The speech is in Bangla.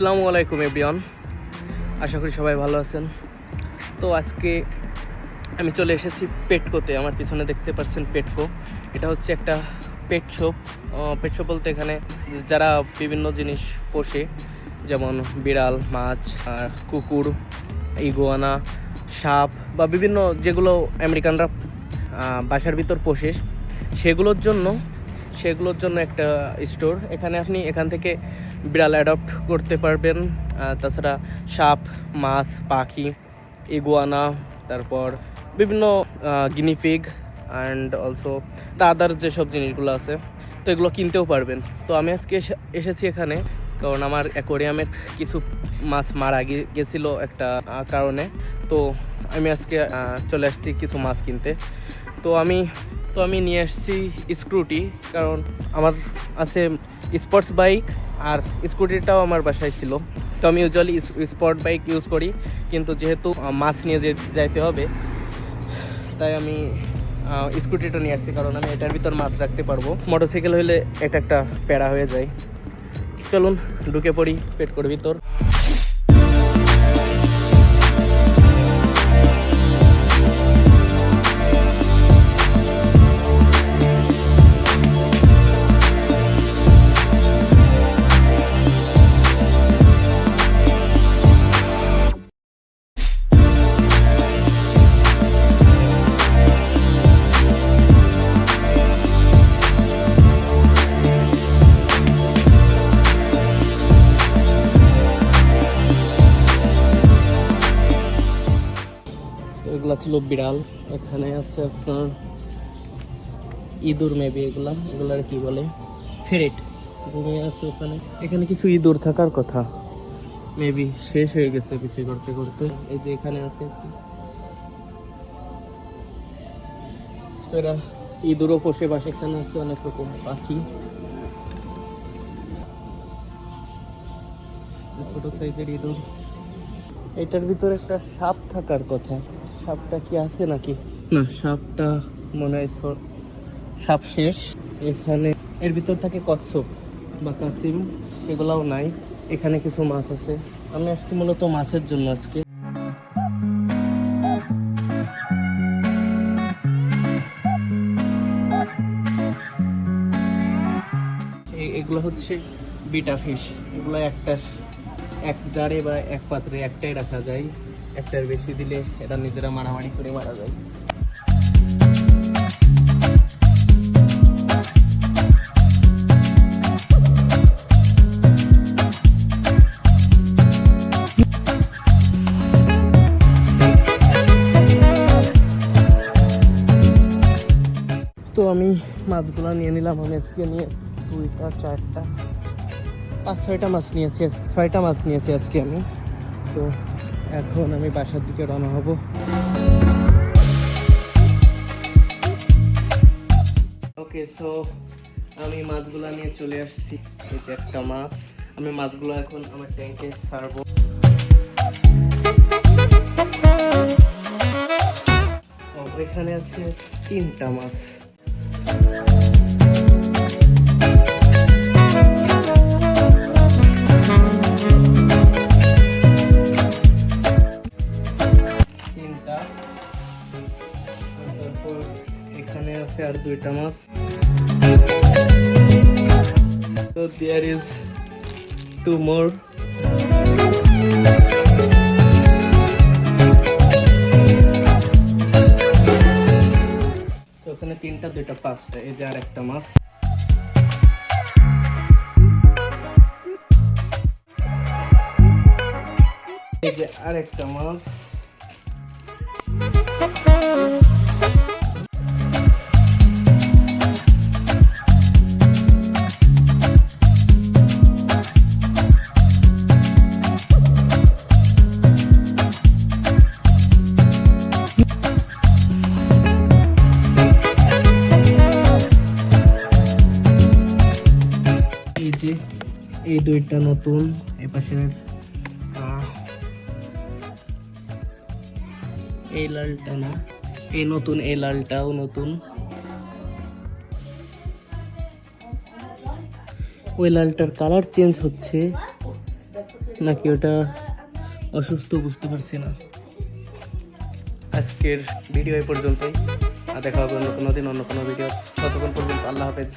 আসসালামু আলাইকুম এভরিওয়ান, আশা করি সবাই ভালো আছেন। তো আজকে আমি চলে এসেছি পেটকোতে। আমার পিছনে দেখতে পাচ্ছেন পেটকো। এটা হচ্ছে একটা পেট শপ। বলতে এখানে যারা বিভিন্ন জিনিস পোষে, যেমন বিড়াল, মাছ, কুকুর, ইগুয়ানা, সাপ বা বিভিন্ন যেগুলো আমেরিকানরা বাসার ভিতর পোষে সেগুলোর জন্য একটা স্টোর। এখান থেকে বিড়াল অ্যাডপ্ট করতে পারবেন। তাছাড়া সাপ, মাছ, পাখি, ইগুয়ানা, তারপর বিভিন্ন গিনিপিগ অ্যান্ড অলসো আদার যেসব জিনিসগুলো আছে, তো এগুলো কিনতেও পারবেন। তো আমি আজকে এসেছি এখানে কারণ আমার অ্যাকোয়ারিয়ামের কিছু মাছ মারা গেছিলো একটা কারণে। তো আমি আজকে চলে আসছি কিছু মাছ কিনতে। তো আমি নিয়ে আসছি স্ক্রুটি, কারণ আমার আছে স্পোর্টস বাইক আর স্কুটিটাও আমার বাসায় ছিল। তো আমি ইউজুয়ালি স্পোর্ট বাইক ইউজ করি, কিন্তু যেহেতু মাছ নিয়ে যাইতে হবে তাই আমি স্কুটিটা নিয়ে আসছি, কারণ আমি এটার ভিতর মাছ রাখতে পারবো। মোটরসাইকেল হলে এটা একটা প্যারা হয়ে যায়। চলুন ঢুকে পড়ি পেটকোর ভিতর। এগুলা ছিল বিড়াল। এখানে আছে আপনার ইঁদুর, মেবি এগুলার কি বলে, ফেরেট ঘুমিয়ে আছে ওখানে। এখানে কিছু ইঁদুর থাকার কথা, মেবি শেষ হয়ে গেছে বিক্রি করতে করতে। এই যে এখানে আছে, তো এরা ইঁদুরও পোষে বাসে। এখানে আছে অনেক রকম পাখি, ছোট সাইজের ইঁদুর। এটার ভিতরে একটা সাপ থাকার কথা, সাপটা কি আছে নাকি? না, সাপটা মনে হয় সাপ শেষ। এখানে এর ভিতর থাকে কচ্ছপ বা কাসিম, সেগুলাও নাই। এখানে কিছু মাছ আছে। আমি আসছি মূলত মাছের জন্য আজকে। এগুলো হচ্ছে বিটা ফিশ। এগুলো এক জারে বা এক পাত্রে একটাই রাখা যায়, একটার বেশি দিলে এটা নিজেরা মারামারি করে মারা যায়। তো আমি মাছগুলো নিয়ে নিলাম। আমি আজকে নিয়ে 2টা 4টা 5-6টা মাছ নিয়েছি, 6টা মাছ নিয়েছি আজকে আমি। তো এখন আমি বাসার দিকে রওনা হব। ওকে, সো আমি মাছগুলো নিয়ে চলে আসছি। এই যে একটা মাছ, আমি মাছগুলো এখন আমার ট্যাঙ্কে ছাড়বো। এখানে আছে 3টা মাছ। এখানে আছে আর 2টা মাছ। So there is 2 more. তো ওখানে 3টা 2টা 5টা। এই যে আর একটা মাছ। এই যে আর একটা মাছ। এই 2টা নতুন, এই পাশের এই লালটা না, এই নতুন, এই লালটাও নতুন। ওই লালটার কালার চেঞ্জ হচ্ছে, নাকি ওটা অসুস্থ বুঝতে পারছি না। আজকের ভিডিও এই পর্যন্তই, আর দেখা হবে অন্য কোনো দিন অন্য কোনো ভিডিও। ততক্ষণ পর্যন্ত আল্লাহ হাফেজ।